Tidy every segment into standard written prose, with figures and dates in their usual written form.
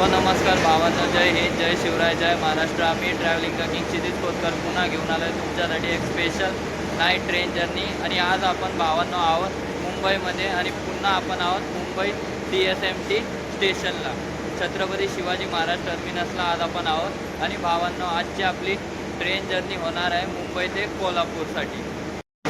तो नमस्कार भावांनो, जय हिंद, जय शिवराय, जय महाराष्ट्र. आम्ही ट्रॅव्हलिंग किंग क्षितिज खोतकर पुन्हा घेऊन आलो आहे तुमच्यासाठी एक स्पेशल नाईट ट्रेन जर्नी. आणि आज आपण भावांनो आहोत मुंबईमध्ये आणि पुन्हा आपण आहोत मुंबई CSMT स्टेशनला, छत्रपती शिवाजी महाराज टर्मिनसला आज आपण आहोत. आणि भावांनो, आजची आपली ट्रेन जर्नी होणार आहे मुंबई ते कोल्हापूरसाठी.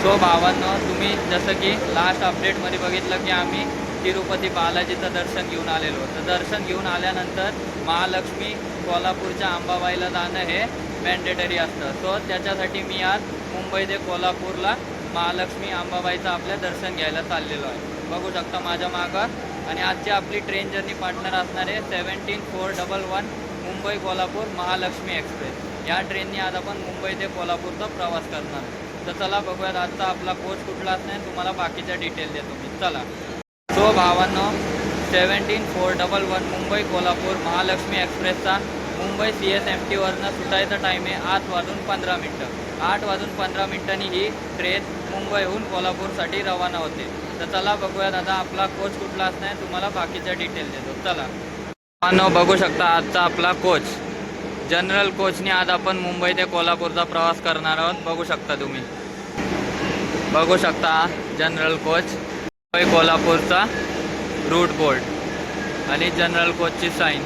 सो भावांनो, तुम्ही जसं की लास्ट अपडेटमध्ये बघितलं की आम्ही तिरुपती बालाजीचं दर्शन घेऊन आलेलो. तर दर्शन घेऊन आल्यानंतर महालक्ष्मी कोल्हापूरच्या अंबाबाईला जाणं हे मॅन्डेटरी असतं. सो त्याच्यासाठी मी आज मुंबई ते कोल्हापूरला महालक्ष्मी अंबाबाईचं आपल्या दर्शन घ्यायला चाललेलो आहे. बघू शकता माझ्या मागं. आणि आजची आपली ट्रेन जर्नी पार्टनर असणार आहे 17411 मुंबई कोल्हापूर महालक्ष्मी एक्सप्रेस. या ट्रेननी आज आपण मुंबई ते कोल्हापूरचा प्रवास करणार. तर चला बघूयात आजचा आपला कोच कुठला असणार, तुम्हाला बाकीच्या डिटेल देतो मी. चला. सो भावांनो, 17411 मुंबई कोल्हापूर महालक्ष्मी एक्सप्रेसचा मुंबई CSMTवरनं सुटायचा टाईम आहे 8:15. 8:15 ही ट्रेन मुंबईहून कोल्हापूरसाठी रवाना होते. तर चला बघूयात आता आपला कोच कुठला असणार, तुम्हाला बाकीच्या डिटेल देतो. चला भावांनो, बघू शकता आजचा आपला कोच जनरल कोचने आज आपण मुंबई ते कोल्हापूरचा प्रवास करणार आहोत. बघू शकता तुम्ही, बघू शकता जनरल कोच मुंबई कोल्हापूरचा रूट बोर्ड आणि जनरल कोचची साईन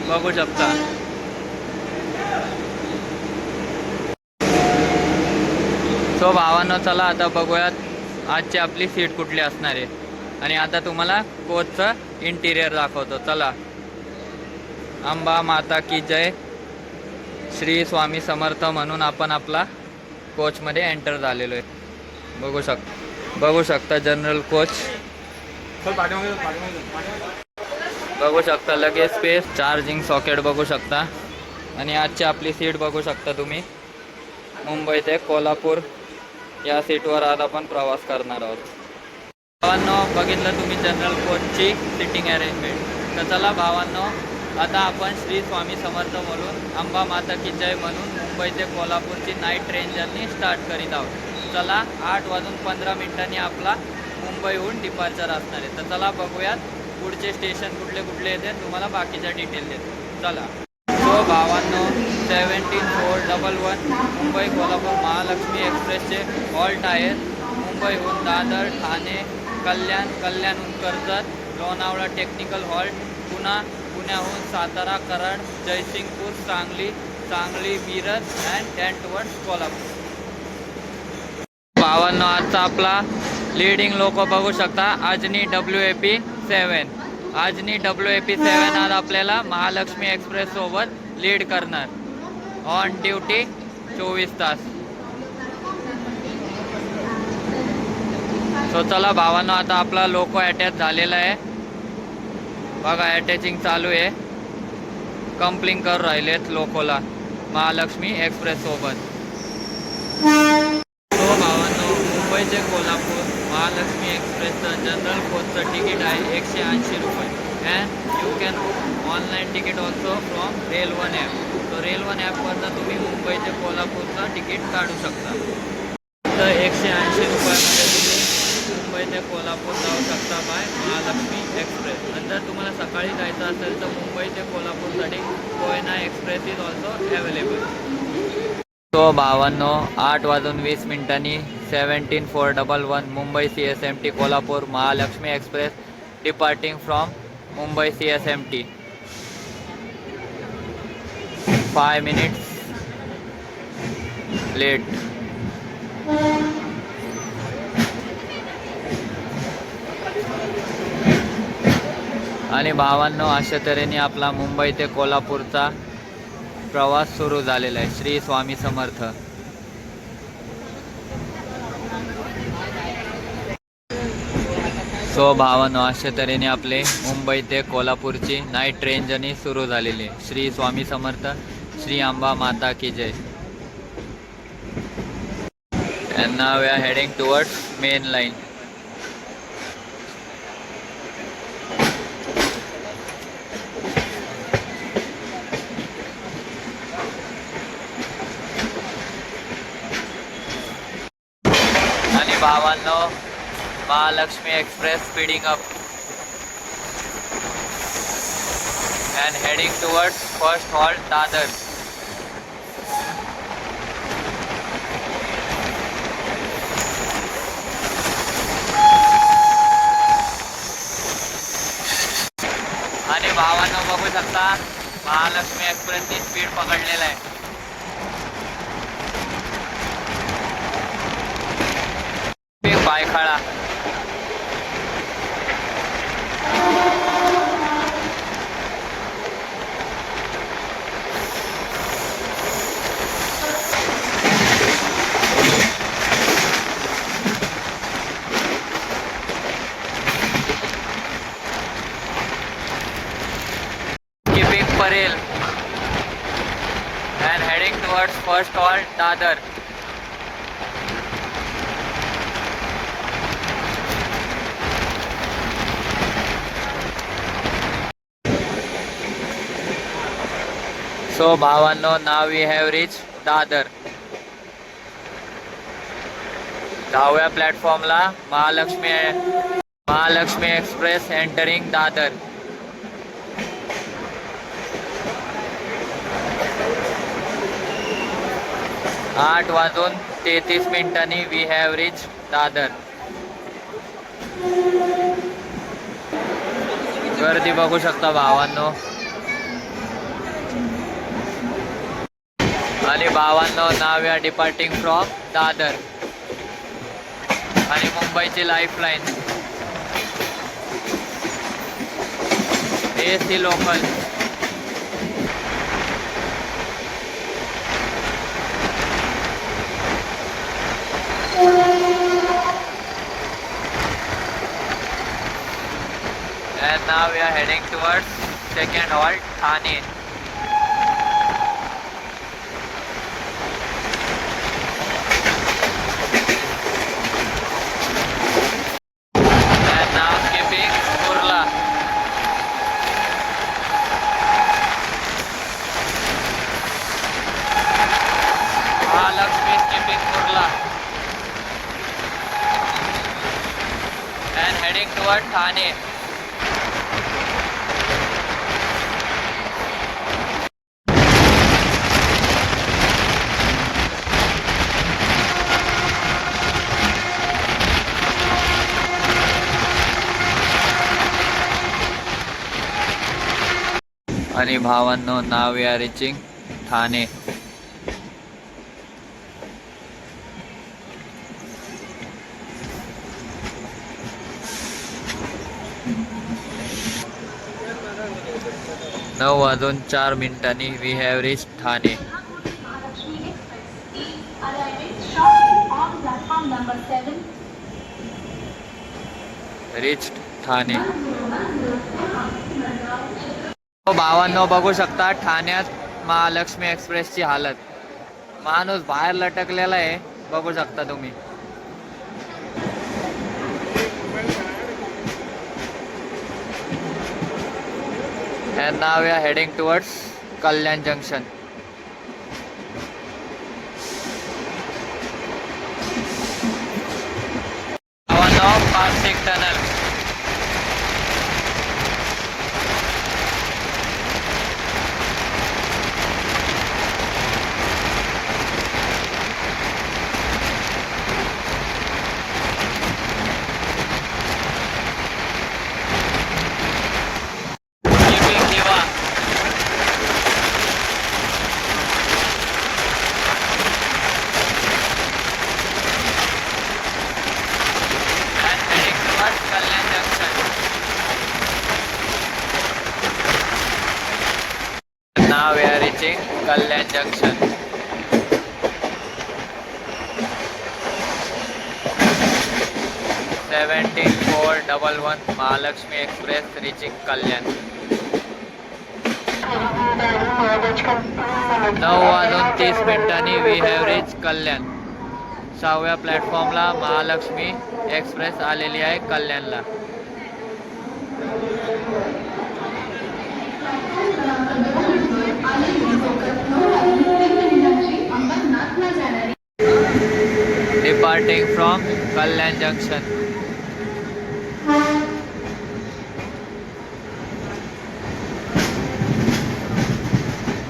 बघू शकता. सो भावांनो, चला आता बघूयात आजची आपली सीट कुठली असणार आहे. आणि आता तुम्हाला कोचचं इंटिरियर दाखवतो. चला. अंबा माता की जय, श्री स्वामी समर्थ म्हणून आपण आपला कोचमध्ये एंटर झालेलो आहे. बघू शकता जनरल कोच. बघू शकता लगेच स्पेस, चार्जिंग सॉकेट बघू शकता. आणि आजची आपली सीट बघू शकता तुम्ही. मुंबई ते कोल्हापूर या सीटवर आज आपण प्रवास करणार आहोत. भावांनो, बघितलं तुम्ही जनरल कोचची सिटिंग अरेंजमेंट. तर चला भावांनो, आता आपण श्री स्वामी समर्थ म्हणून अंबा माता की जय म्हणून मुंबई ते कोल्हापूरची नाईट ट्रेन जर्नी स्टार्ट करीत आहोत. चला, 8:15 आपला मुंबईहून डिपार्चर असणार आहे. तर चला बघूयात पुढचे स्टेशन कुठले कुठले येते, तुम्हाला बाकीच्या डिटेल देतो. चला. सो भावांनो, 17411 मुंबई कोल्हापूर महालक्ष्मी एक्सप्रेसचे हॉल्ट आहेत मुंबईहून दादर, ठाणे, कल्याणहून कर्जत, लोणावळा टेक्निकल हॉल्ट, पुण्याहून सातारा, कराड, जयसिंगपूर, सांगली, मिरज अँड टुवर्ड्स कोल्हापूर. भावांनो, आजचा आपला लीडिंग लोको बघू शकता अजनी WAP7. अजनी WAP7 आज आपल्याला महालक्ष्मी एक्सप्रेस सोबत लीड करणार. ऑन ड्युटी 24 तास. सो चला भावांनो, आता आपला लोको अटॅच झालेला आहे. बघा, अटॅचिंग चालू आहे. कंप्लिंग करून राहिलेत लोकोला महालक्ष्मी एक्सप्रेस सोबत. सो भावांनो, मुंबई ते कोल्हापूर महालक्ष्मी एक्सप्रेसचं जनरल कोचचं तिकीट आहे 180 रुपये. And you can online ticket also from रेल1 ॲप. तो रेल1 ॲपवरनं तुम्ही मुंबई ते कोल्हापूरचं तिकीट काढू शकता. तर 180 रुपयामध्ये तुम्ही मुंबई ते कोल्हापूर जाऊ शकता बाय महालक्ष्मी एक्सप्रेस. आणि जर तुम्हाला सकाळी जायचं असेल तर मुंबई ते कोल्हापूरसाठी Koyna express is also available. तो भावांनो, 8:20 17411 Mumbai CSMT Kolhapur Mahalaxmi express departing from Mumbai CSMT. 5 minutes late. आणि भावांनो, अशा तऱ्हेने आपला मुंबई ते कोल्हापूरचा प्रवास सुरू झालेला आहे. श्री स्वामी समर्थ. सो भावांनो, अशा तऱ्हेने आपले मुंबई ते कोल्हापूरची नाईट ट्रेन जर्नी सुरू झालेली आहे. श्री स्वामी समर्थ, श्री अंबा माता की जय. And now we are heading towards main line. आणि भावांनो, Mahalaxmi express speeding up and heading towards first halt Dadar. आणि भावांनो बघू शकता महालक्ष्मी एक्सप्रेसनी स्पीड पकडलेला आहे. पायखाळा Parel and heading towards first halt Dadar. So भावांनो, now we have reached Dadar. 10व्या प्लॅटफॉर्मला Mahalakshmi express entering Dadar. आठ वाजून 33 मिनिटांनी वी हॅव रीच दादर. गर्दी बघू शकता भावांनो. आणि भावांनो, now we are departing from Dadar. आणि मुंबईची lifeline AC local. And now we are heading towards second halt Thane. And now skipping Kurla. Mahalakshmi skipping Kurla. And heading towards Thane. आणि भावांनो, now we are reaching Thane. नऊ वाजून 4 मिनिटांनी we have reach Thane. Reach Thane. भावांनो बघू शकता ठाण्यात महालक्ष्मी एक्सप्रेसची हालत. माणूस बाहेर लटकलेला आहे, बघू शकता तुम्ही. And now we are heading towards Kalyan Junction. Now passing tunnel. Now we are reaching Kalyan Junction. (17,411) Mahalakshmi Express reaching Kalyan. 9:30 we have reached Kalyan. 6व्या प्लॅटफॉर्मला महालक्ष्मी एक्सप्रेस आलेली आहे कल्याणला. Departing from Kalyan Junction.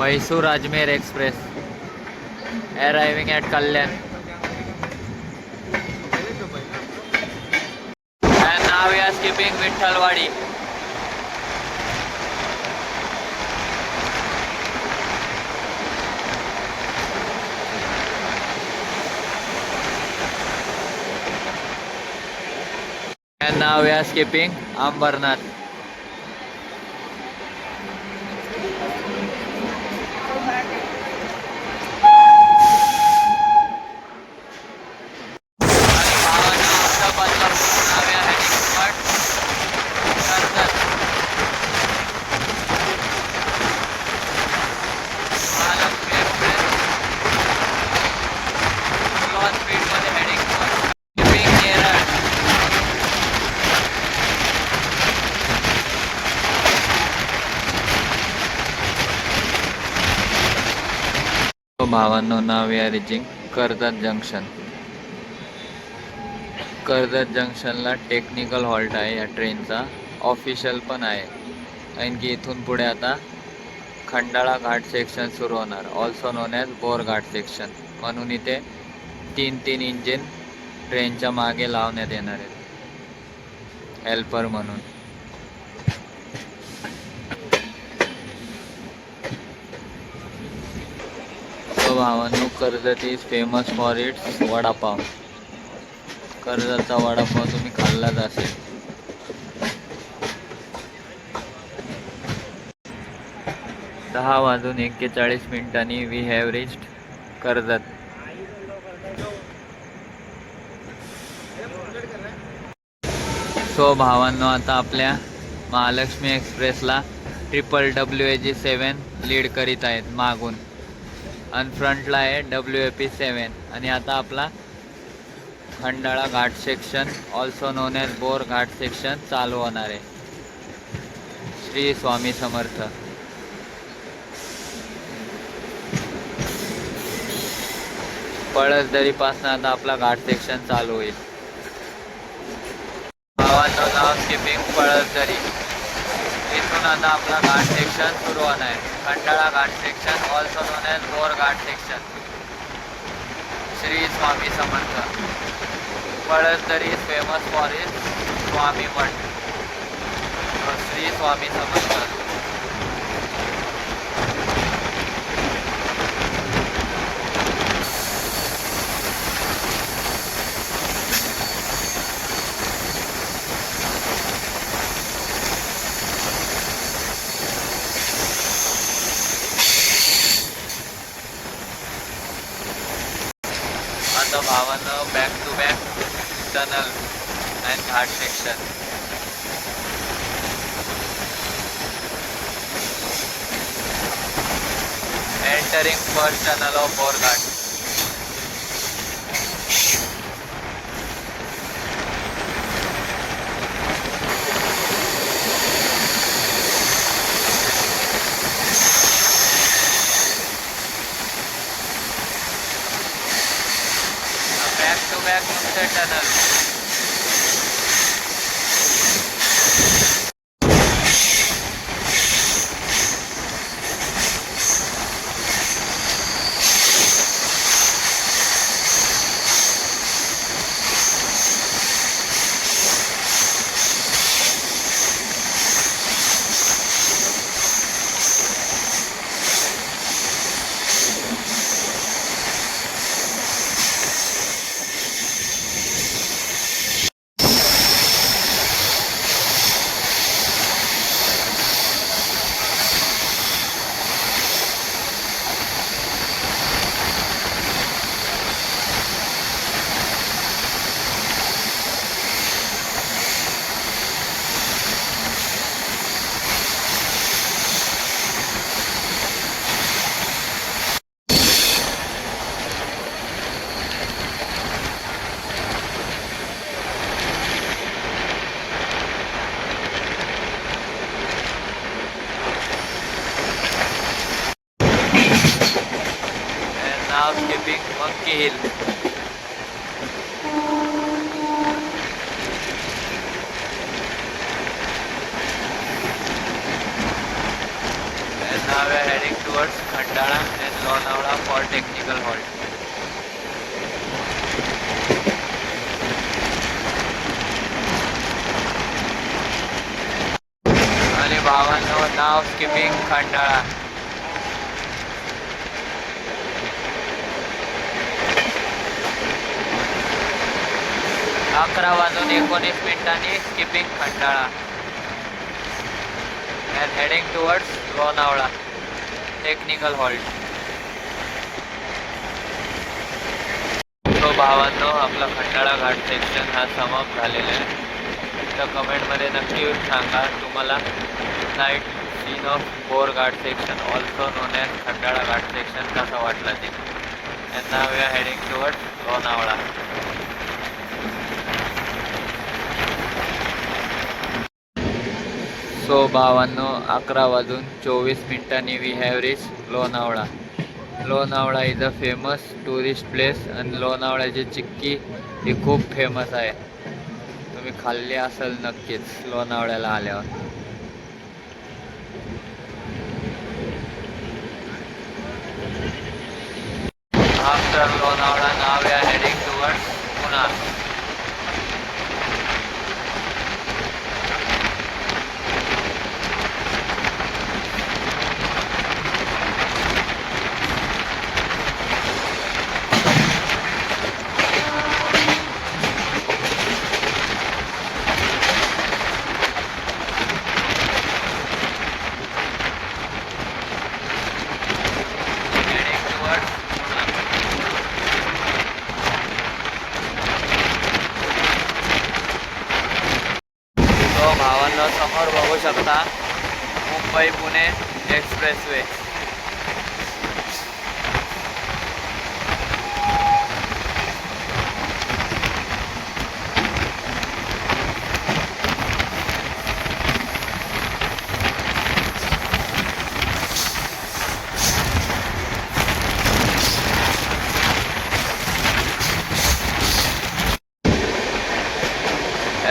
Mysore Ajmer Express arriving at Kalyan. And now we are skipping Vithalwadi. And now we are skipping Ambarnath. भावांनो, now we are reaching Karjat junction. Karjat जंक्शनला technical halt आहे या ट्रेनचा, official पण आहे. आणखी इथून पुढे आता खंडाळा घाट सेक्शन सुरू होणार, ऑल्सो नोन ॲज बोर घाट सेक्शन. म्हणून इथे 3 इंजिन ट्रेनच्या मागे लावण्यात येणार आहेत हेल्पर म्हणून. भावांनो, Karjat is famous for its vadapav. कर्जतचा वडापाव तुम्ही खाल्लाच असेल. दहा वाजून 41 we have reached Karjat. So भावांनो, आता आपल्या महालक्ष्मी एक्सप्रेसला WWAG7 लीड करीत आहेत मागून, आणि फ्रंटला आहे WAP7. आणि आता आपला खंडाळा घाट section, also known as Bor घाट सेक्शन चालू होणार आहे. श्री स्वामी समर्थ. पळसदरीपासून आता आपला घाट सेक्शन चालू होईल. भावांनो, नाव स्किपिंग पळसदरी. इथून आता आपला घाट सेक्शन सुरू होणार आहे. खंडाळा घाट section, also known as Bor Ghat section. Shri Swami Samarth. Palasdari is famous for is Swami Math. Shri Swami Samarth. आता भावानं back to back tunnel and ghat section. Entering first tunnel of Borghat. back to back Mumbai tunnel. Now skipping Monkey Hill. And Now we are heading towards Khandala and Lonavala for technical halt. आणि भावांनो now skipping Khandala. 11:19 skipping Khandala and heading towards Lonavala technical halt. तो भावांनो आपला खंडाळा घाट section हा समाप्त झालेला आहे. तर कमेंटमध्ये नक्की सांगा तुम्हाला night scene of Bor Ghat section also known as Khandala Ghat section कसा वाटला ते. and now we are heading towards Lonavala. So भावांनो 11:24 we have reach Lonavala. Lonavala is a famous tourist place आणि लोणावळ्याची चिक्की ही खूप फेमस आहे. तुम्ही खाल्ली असेल नक्कीच लोणावळ्याला आल्यावर. After Lonavala now we are heading towards Poona. भावांना समोर बघू शकता Mumbai Pune expressway.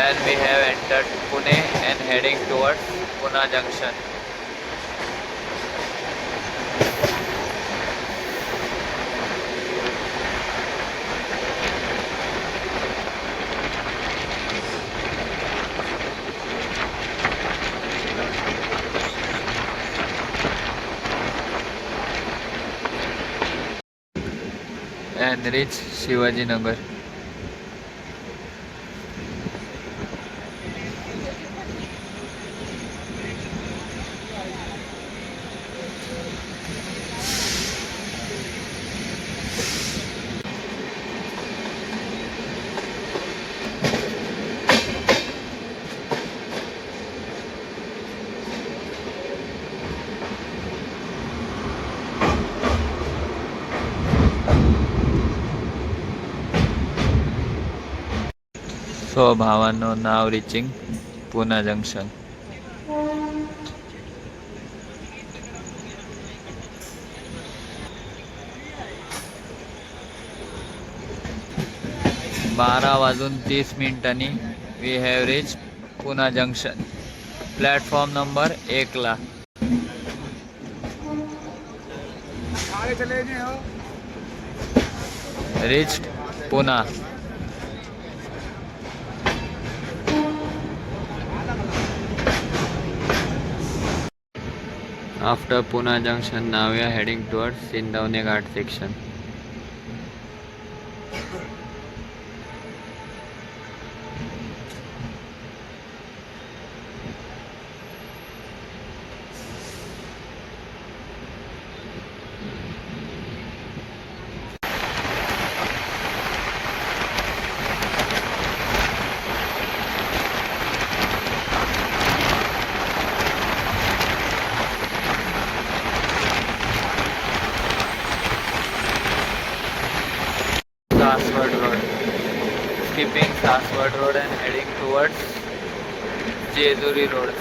And we have entered Pune and heading towards Pune Junction. And reach Shivaji Nagar. So भावांनो now reaching Pune Junction. बारा वाजून 30 we have reached Pune Junction. Platform number 1 ला. reached Pune. After Pune Junction, now we are heading towards Sindhavne Ghat section. Saswad Road. Skipping Saswad Road and heading towards Jejuri Road.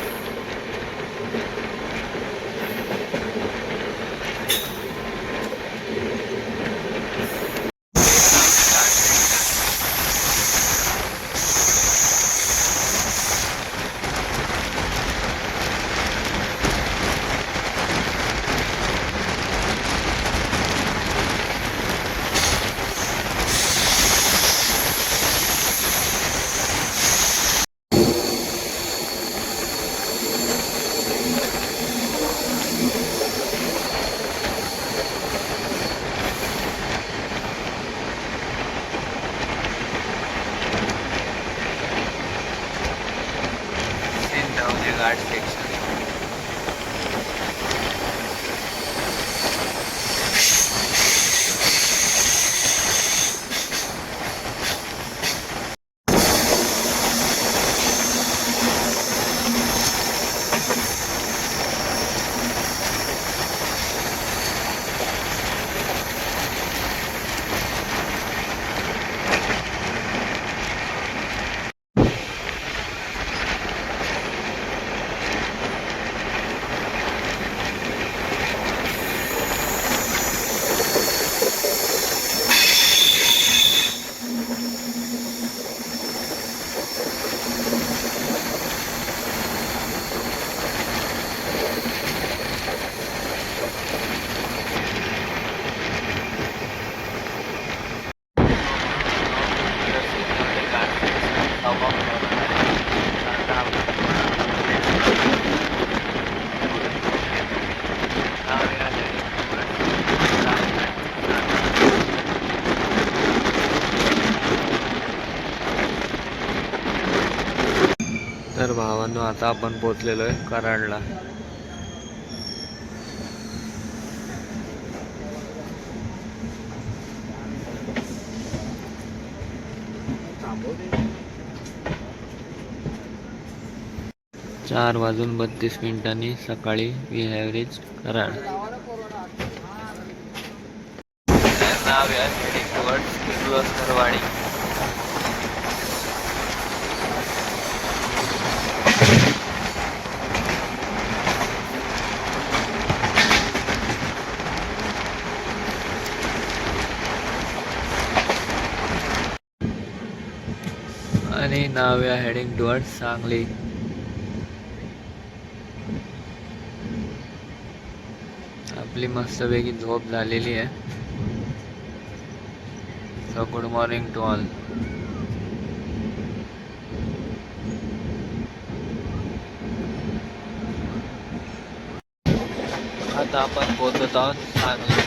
भावांनो, आता आपण पोहोचलेलो आहे कराडला. चार वाजून 32 सकाळी वी हॅव रीच कराड. नाव आहे heading towards Kirloskarwadi. आणि नाव आहे हेडिंग टुवर्ड्स सांगली. आपली मस्तपैकी झोप झालेली आहे. So good morning to all. आता आपण पोहोचत आहोत सांगली.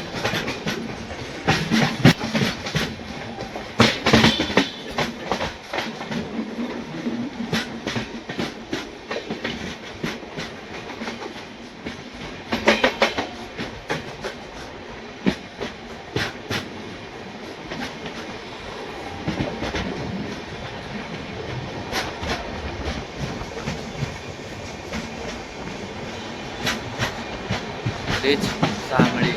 रीच सांगली.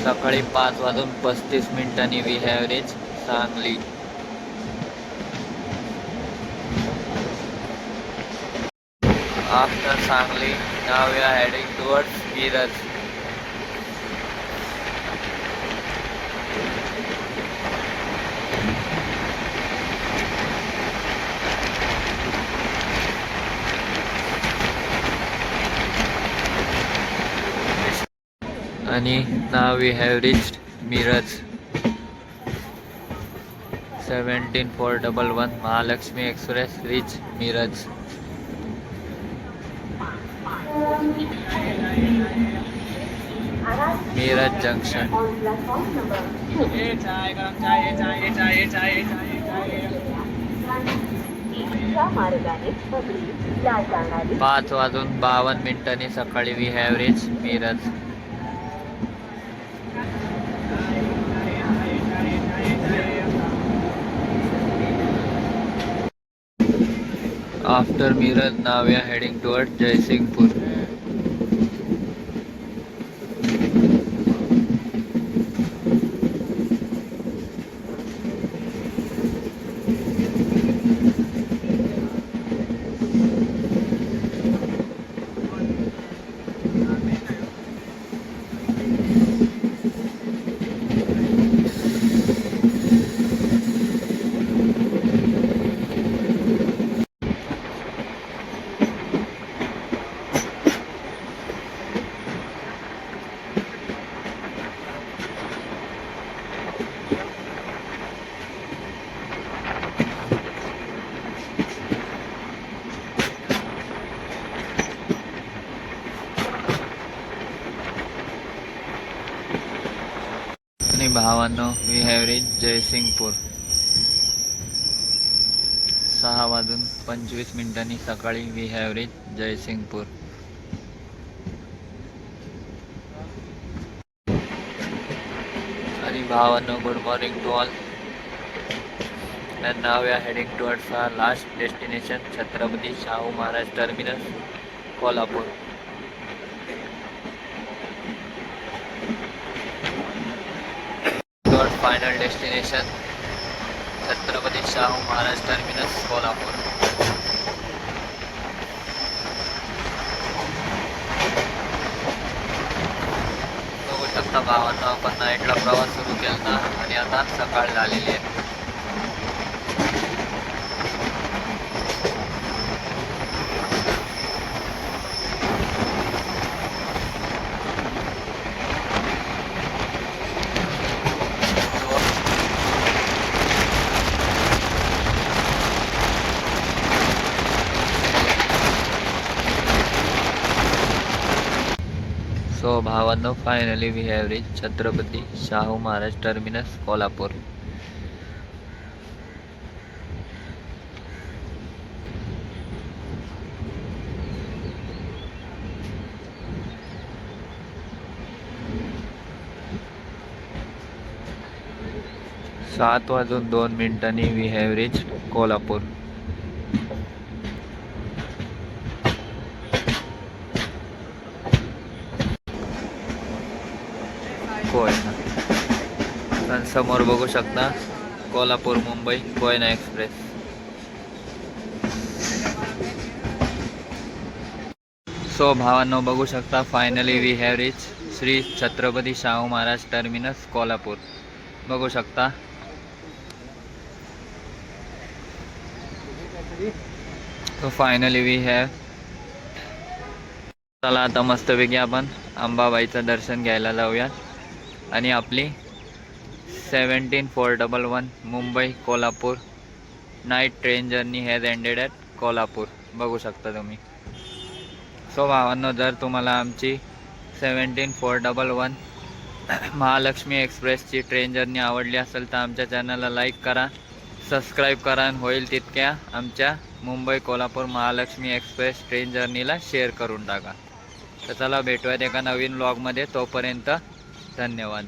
सकाळी 5 वाजून 35 we have reach Sangli. After Sangli now we are heading towards Miraj. आणि now we have reached Miraj. 17411 Mahalaxmi express reach Miraj. Miraj junction. पाच वाजून 52 सकाळी we have reach Miraj. After Miraj, now we are heading towards Jaisinghpur. आणि भावांनो, वी हॅव रीच जयसिंगपूर. 6 वाजून 25 सकाळी वी हॅव रीच जयसिंगपूर. आणि भावांनो, good morning to all. And now we are heading towards our last destination, Chhatrapati Shahu Maharaj Terminus, Kolhapur. Towards final destination, Chhatrapati Shahu Maharaj Terminus, Kolhapur. बघू शकता भावांनो, आपण नाईटला प्रवास सुरू केला आणि आता सकाळ झालेली आहे. सो भावांनो, finally we have reach Chhatrapati Shahu Maharaj terminus Kolhapur. 7:02 we have reach Kolhapur. Koyna समोर बघू शकता कोल्हापूर मुंबई कोयना एक्सप्रेस. सो भावांनो बघू शकता finally we have reach Shri Chhatrapati Shahu Maharaj terminus Kolhapur. बघू शकता. So finally we have. चला आता मस्तपैकी आपण अंबाबाईचं दर्शन घ्यायला जाऊया. आणि आपली 17411 Mumbai Kolhapur night train journey has ended at Kolhapur. बघू शकता तुम्ही. सो भावांनो जर तुम्हाला आमची 17411 महालक्ष्मी एक्सप्रेसची ट्रेन जर्नी आवडली असेल तर आमच्या चॅनलला लाईक करा, सबस्क्राईब करा आणि होईल तितक्या आमच्या मुंबई कोल्हापूर महालक्ष्मी एक्सप्रेस ट्रेन जर्नीला शेअर करून टाका. तर चला भेटूयात एका नवीन व्लॉगमध्ये. तोपर्यंत धन्यवाद.